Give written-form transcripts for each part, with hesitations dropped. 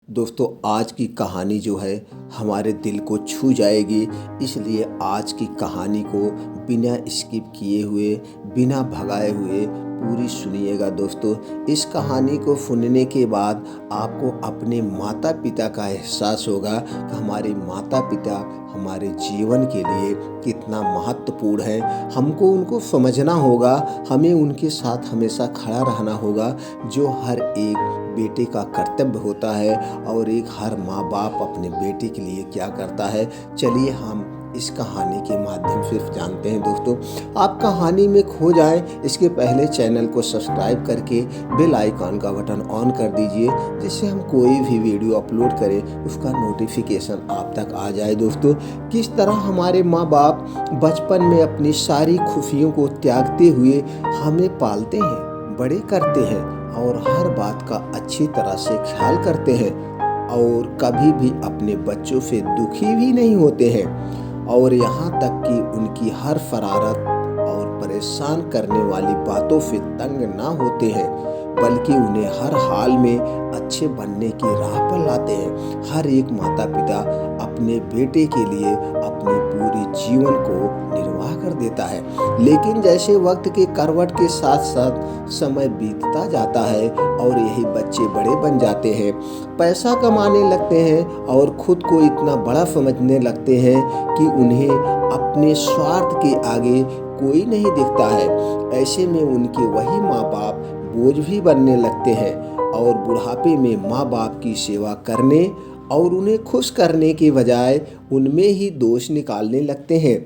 दोस्तों आज की कहानी जो है हमारे दिल को छू जाएगी। इसलिए आज की कहानी को बिना स्किप किए हुए, बिना भगाए हुए पूरी सुनिएगा। दोस्तों इस कहानी को सुनने के बाद आपको अपने माता पिता का एहसास होगा कि हमारे माता पिता हमारे जीवन के लिए कितना महत्वपूर्ण है। हमको उनको समझना होगा, हमें उनके साथ हमेशा खड़ा रहना होगा, जो हर एक बेटे का कर्तव्य होता है। और एक हर माँ बाप अपने बेटे के लिए क्या करता है, चलिए हम इस कहानी के माध्यम से जानते हैं। दोस्तों आप कहानी में खो जाएं इसके पहले चैनल को सब्सक्राइब करके बेल आइकॉन का बटन ऑन कर दीजिए, जिससे हम कोई भी वीडियो अपलोड करें उसका नोटिफिकेशन आप तक आ जाए। दोस्तों किस तरह हमारे माँ बाप बचपन में अपनी सारी खुशियों को त्यागते हुए हमें पालते हैं, बड़े करते हैं और हर बात का अच्छी तरह से ख्याल करते हैं, और कभी भी अपने बच्चों से दुखी भी नहीं होते हैं, और यहाँ तक कि उनकी हर शरारत और परेशान करने वाली बातों से तंग ना होते हैं, बल्कि उन्हें हर हाल में अच्छे बनने की राह पर लाते हैं। हर एक माता पिता अपने बेटे के लिए अपने पूरे जीवन को निर्वाह कर देता है, लेकिन जैसे वक्त के करवट के साथ साथ समय बीतता जाता है और यही बच्चे बड़े बन जाते हैं, पैसा कमाने लगते हैं और खुद को इतना बड़ा समझने लगते हैं कि उन्हें अपने स्वार्थ के आगे कोई नहीं दिखता है। ऐसे में उनके वही माँ बाप बोझ भी बनने लगते हैं और बुढ़ापे में माँ बाप की सेवा करने और उन्हें खुश करने के बजाय उनमें ही दोष निकालने लगते हैं।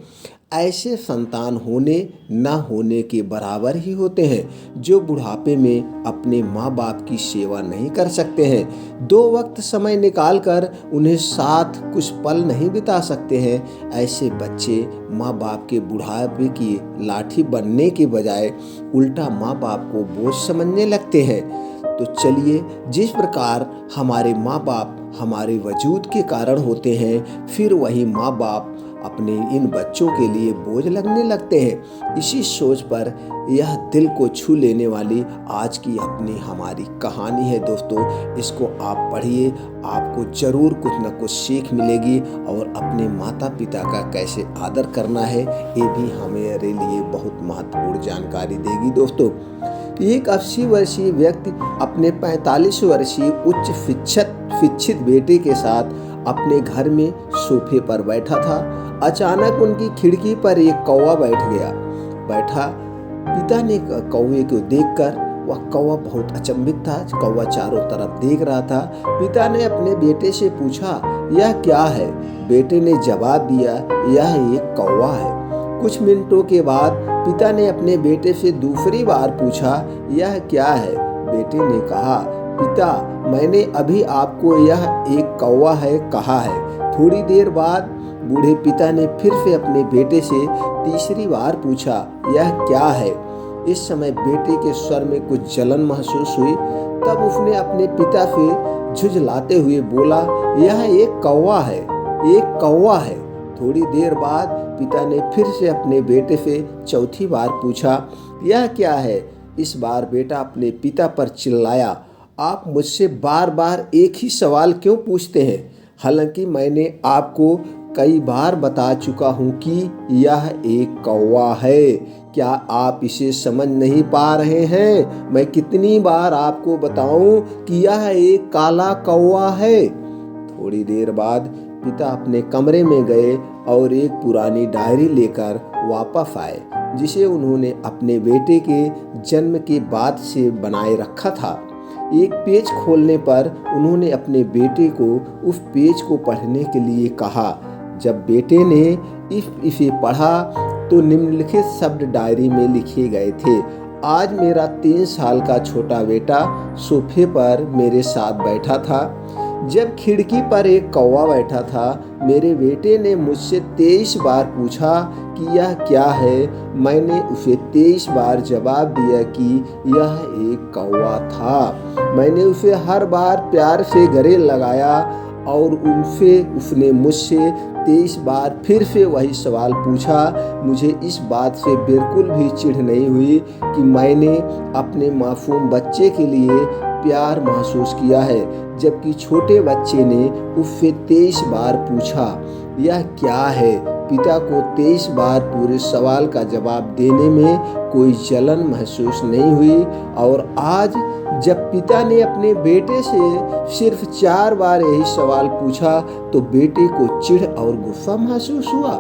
ऐसे संतान होने ना होने के बराबर ही होते हैं, जो बुढ़ापे में अपने माँ बाप की सेवा नहीं कर सकते हैं, दो वक्त समय निकालकर उन्हें साथ कुछ पल नहीं बिता सकते हैं। ऐसे बच्चे माँ बाप के बुढ़ापे की लाठी बनने के बजाय उल्टा माँ बाप को बोझ समझने लगते हैं। तो चलिए, जिस प्रकार हमारे माँ बाप हमारे वजूद के कारण होते हैं, फिर वही माँ बाप अपने इन बच्चों के लिए बोझ लगने लगते हैं। इसी सोच पर यह दिल को छू लेने वाली आज की अपनी हमारी कहानी है। दोस्तों इसको आप पढ़िए, आपको जरूर कुछ न कुछ सीख मिलेगी, और अपने माता पिता का कैसे आदर करना है ये भी हमारे लिए बहुत महत्वपूर्ण जानकारी देगी। दोस्तों एक 80 वर्षीय व्यक्ति अपने 45 वर्षीय उच्च शिक्षित बेटे के साथ अपने घर में सोफे पर बैठा था। अचानक उनकी खिड़की पर एक कौवा बैठा। पिता ने कौवे को देखकर, वह कौवा बहुत अचंभित था, कौवा चारों तरफ देख रहा था। पिता ने अपने बेटे से पूछा, यह क्या है? बेटे ने जवाब दिया, यह एक कौवा है। कुछ मिनटों के बाद पिता ने अपने बेटे से दूसरी बार पूछा, यह क्या है? बेटे ने कहा, पिता मैंने अभी आपको यह एक कौवा है कहा है। थोड़ी देर बाद बूढ़े पिता ने फिर से अपने बेटे से तीसरी बार पूछा, यह क्या है? इस समय बेटे के स्वर में कुछ जलन महसूस हुई। तब उसने अपने पिता से झुंझलाते हुए बोला, यह एक कौवा है, एक कौवा है। थोड़ी देर बाद पिता ने फिर से अपने बेटे से चौथी बार पूछा, यह क्या है? इस बार बेटा अपने पिता पर चिल्लाया, आप मुझसे बार बार एक ही सवाल क्यों पूछते हैं? हालांकि मैंने आपको कई बार बता चुका हूँ कि यह एक कौवा है। क्या आप इसे समझ नहीं पा रहे हैं? मैं कितनी बार आपको बताऊं कि यह एक काला कौवा है? थोड़ी देर बाद पिता अपने कमरे में गए और एक पुरानी डायरी लेकर वापस आए, जिसे उन्होंने अपने बेटे के जन्म के बाद से बनाए रखा था। एक पेज खोलने पर उन्होंने अपने बेटे को उस पेज को पढ़ने के लिए कहा। जब बेटे ने इसे पढ़ा तो निम्नलिखित शब्द डायरी में लिखे गए थे, आज मेरा 3 साल का छोटा बेटा सोफे पर मेरे साथ बैठा था। जब खिड़की पर एक कौवा बैठा था, मेरे बेटे ने मुझसे 23 बार पूछा कि यह क्या है। मैंने उसे 23 बार जवाब दिया कि यह एक कौवा था। मैंने उसे हर बार प्यार से गले लगाया और उसने मुझसे 23 बार फिर से वही सवाल पूछा। मुझे इस बात से बिल्कुल भी चिढ़ नहीं हुई कि मैंने अपने मासूम बच्चे के लिए प्यार महसूस किया है, जबकि छोटे बच्चे ने उससे 23 बार पूछा, यह क्या है? पिता को 23 बार पूरे सवाल का जवाब देने में कोई जलन महसूस नहीं हुई। और आज जब पिता ने अपने बेटे से सिर्फ 4 बार यही सवाल पूछा तो बेटे को चिढ़ और गुस्सा महसूस हुआ।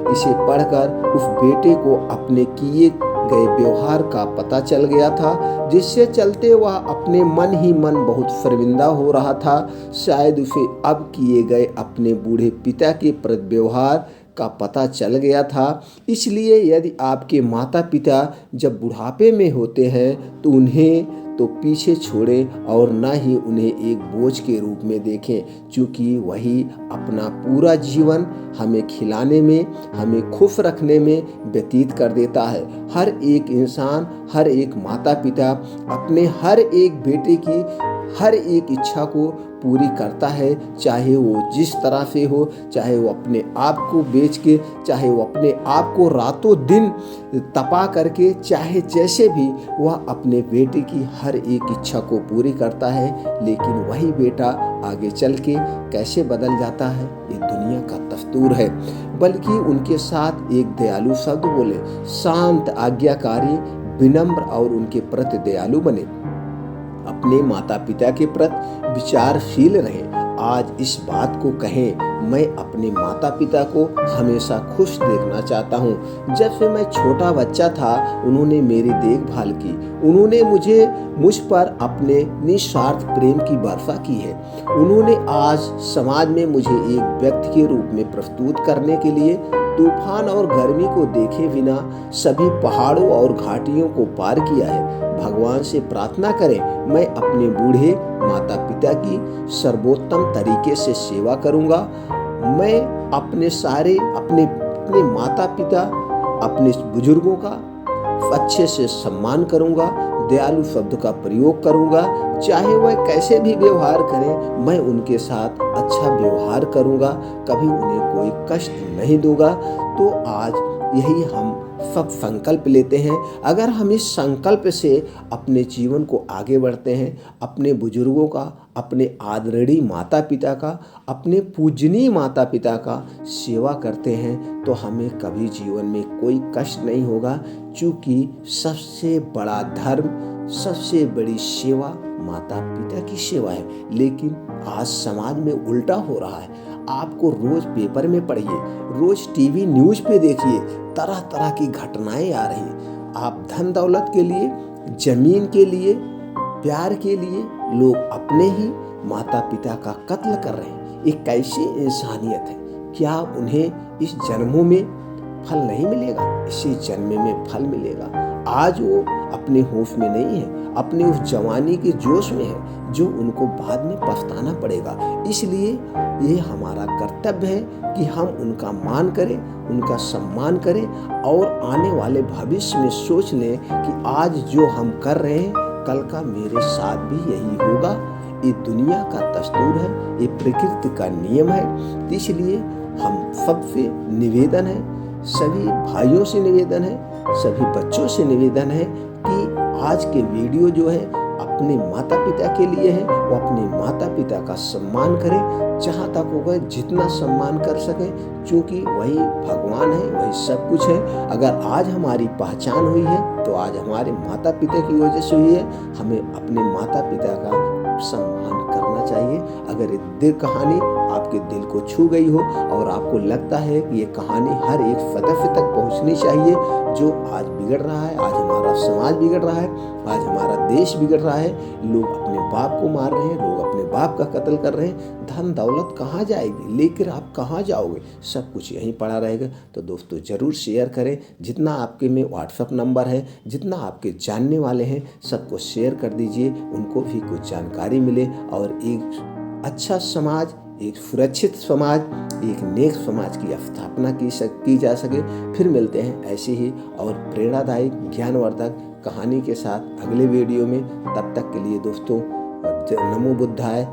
इसे पढ़कर उस बेटे को अपने किए गए व्यवहार का पता चल गया था, जिससे चलते वह अपने मन ही मन बहुत शर्मिंदा हो रहा था। शायद उसे अब किए गए अपने बूढ़े पिता के प्रति व्यवहार का पता चल गया था। इसलिए यदि आपके माता पिता जब बुढ़ापे में होते हैं तो उन्हें तो पीछे छोड़ें और न ही उन्हें एक बोझ के रूप में देखें, क्योंकि वही अपना पूरा जीवन हमें खिलाने में, हमें खुश रखने में व्यतीत कर देता है। हर एक इंसान, हर एक माता पिता अपने हर एक बेटे की हर एक इच्छा को पूरी करता है, चाहे वो जिस तरह से हो, चाहे वो अपने आप को बेच के, चाहे वो अपने आप को रातों दिन तपा करके, चाहे जैसे भी वह अपने बेटे की हर एक इच्छा को पूरी करता है। लेकिन वही बेटा आगे चल के कैसे बदल जाता है ये दुनिया का दस्तूर है। बल्कि उनके साथ एक दयालु शब्द बोले, शांत, आज्ञाकारी, विनम्र और उनके प्रति दयालु बने। अपने माता पिता के प्रति विचारशील रहें। आज इस बात को कहें, मैं अपने माता पिता को हमेशा खुश देखना चाहता हूँ। जब से मैं छोटा बच्चा था उन्होंने मेरी देखभाल की, उन्होंने मुझ पर अपने निस्वार्थ प्रेम की वर्षा की है। उन्होंने आज समाज में मुझे एक व्यक्ति के रूप में प्रस्तुत करने के लिए तूफान और गर्मी को देखे बिना सभी पहाड़ों और घाटियों को पार किया है। भगवान से प्रार्थना करें, मैं अपने बूढ़े माता पिता की सर्वोत्तम तरीके से सेवा करूंगा। मैं अपने माता पिता, अपने बुजुर्गों का अच्छे से सम्मान करूंगा, दयालु शब्द का प्रयोग करूंगा। चाहे वह कैसे भी व्यवहार करें, मैं उनके साथ अच्छा व्यवहार करूंगा, कभी उन्हें कोई कष्ट नहीं दूंगा। तो आज यही हम सब संकल्प लेते हैं। अगर हम इस संकल्प से अपने जीवन को आगे बढ़ते हैं, अपने बुजुर्गों का, अपने आदरणीय माता पिता का, अपने पूजनीय माता पिता का सेवा करते हैं तो हमें कभी जीवन में कोई कष्ट नहीं होगा, क्योंकि सबसे बड़ा धर्म, सबसे बड़ी सेवा माता पिता की सेवा है। लेकिन आज समाज में उल्टा हो रहा है। आपको रोज पेपर में पढ़िए, रोज टीवी न्यूज पे देखिए, तरह तरह की घटनाएं आ रही हैं। आप धन दौलत के लिए, जमीन के लिए, प्यार के लिए लोग अपने ही माता पिता का कत्ल कर रहे हैं। ये कैसी इंसानियत है? क्या उन्हें इस जन्मों में फल नहीं मिलेगा? इसी जन्म में फल मिलेगा। आज वो अपने होश में नहीं है, अपने उस जवानी के जोश में है, जो उनको बाद में पछताना पड़ेगा। इसलिए ये हमारा कर्तव्य है कि हम उनका मान करें, उनका सम्मान करें और आने वाले भविष्य में सोच लें कि आज जो हम कर रहे हैं कल का मेरे साथ भी यही होगा। ये दुनिया का दस्तूर है, ये प्रकृति का नियम है। इसलिए हम सबसे निवेदन है, सभी भाइयों से निवेदन है, सभी बच्चों से निवेदन है कि आज के वीडियो जो है अपने माता पिता के लिए है, वो अपने माता पिता का सम्मान करें, जहाँ तक होगा जितना सम्मान कर सकें, क्योंकि वही भगवान है, वही सब कुछ है। अगर आज हमारी पहचान हुई है तो आज हमारे माता पिता की वजह से हुई है। हमें अपने माता पिता का सम्मान करना चाहिए। अगर ये दिल कहानी आपके दिल को छू गई हो और आपको लगता है कि ये कहानी हर एक सदस्य तक पहुंचनी चाहिए, जो आज बिगड़ रहा है, आज हमारा समाज बिगड़ रहा है, आज हमारा देश बिगड़ रहा है, लोग अपने बाप को मार रहे हैं, लोग अपने बाप का कत्ल कर रहे हैं, धन दौलत कहाँ जाएगी, लेकर आप कहाँ जाओगे? सब कुछ यहीं पड़ा रहेगा। तो दोस्तों ज़रूर शेयर करें, जितना आपके में व्हाट्सएप नंबर है, जितना आपके जानने वाले हैं, सबको शेयर कर दीजिए, उनको भी कुछ जानकारी मिले और एक अच्छा समाज, एक सुरक्षित समाज, एक नेक समाज की स्थापना की जा सके। फिर मिलते हैं ऐसे ही और प्रेरणादायक, ज्ञानवर्धक कहानी के साथ अगले वीडियो में। तब तक के लिए दोस्तों नमो बुद्धाय।